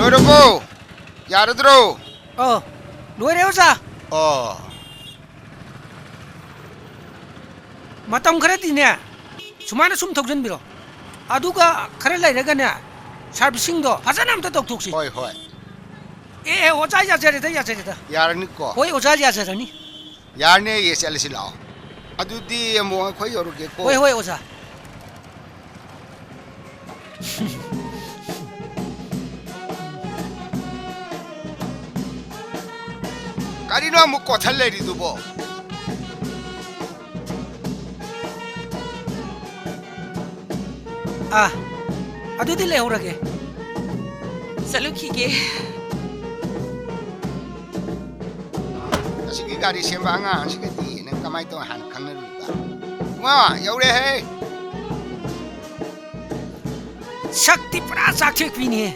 ꯂꯣꯏꯔꯕꯣ ꯌꯥꯔꯗ꯭ꯔꯣ ꯂꯣꯏꯔꯦ ꯑꯣꯖꯥ ꯑꯣ ꯃꯇꯝ ꯈꯔꯗꯤꯅꯦ ꯁꯨꯃꯥꯏꯅ ꯁꯨꯝ ꯊꯧꯖꯟꯕꯤꯔꯣ ꯑꯗꯨꯒ ꯈꯔ ꯂꯩꯔꯒꯅꯦ ꯁꯥꯔꯚꯤꯁꯤꯡꯗꯣ ꯐꯖꯅ ꯑꯝꯇ ꯇꯧꯊꯣꯛꯁꯤ ꯍꯣꯏ ꯍꯣꯏ ꯑꯦ ꯑꯣꯖꯥ ꯌꯥꯖꯔꯦꯗ ꯌꯥꯔꯅꯤꯀꯣ ꯍꯣꯏ ꯑꯣꯖꯥ ꯌꯥꯖꯔꯅꯤ ꯌꯥꯔꯅꯤ ꯆꯠꯂꯁꯤ ꯂꯥꯛꯑꯣ ꯑꯗꯨꯗꯤ ꯑꯃꯨꯛ ꯑꯩꯈꯣꯏ ꯌꯧꯔꯒꯦꯀꯣ ꯍꯣꯏ ꯍꯣꯏ ꯑꯣꯖꯥ ꯀꯔꯤꯅꯣ ꯑꯃꯨꯛ ꯀꯣꯊꯜ ꯂꯩꯔꯤꯗꯨꯕꯣ ꯑꯗꯨꯗꯤ ꯂꯩꯍꯧꯔꯒꯦ ꯆꯠꯂꯨꯈꯤꯒꯦ ꯑꯁꯤꯒꯤ ꯒꯥꯔꯤ ꯁꯦꯝꯕ ꯑꯉꯥꯡꯁꯤꯒꯗꯤ ꯅꯪ ꯀꯃꯥꯏꯅ ꯇꯧ ꯍꯥꯟꯅ ꯈꯪꯅꯔꯨꯏꯕ ꯉꯥ ꯌꯧꯔꯦꯍꯦ ꯁꯛꯇꯤ ꯄꯨꯔꯥ ꯆꯥꯛꯊꯦꯛꯄꯤꯅꯤꯍꯦ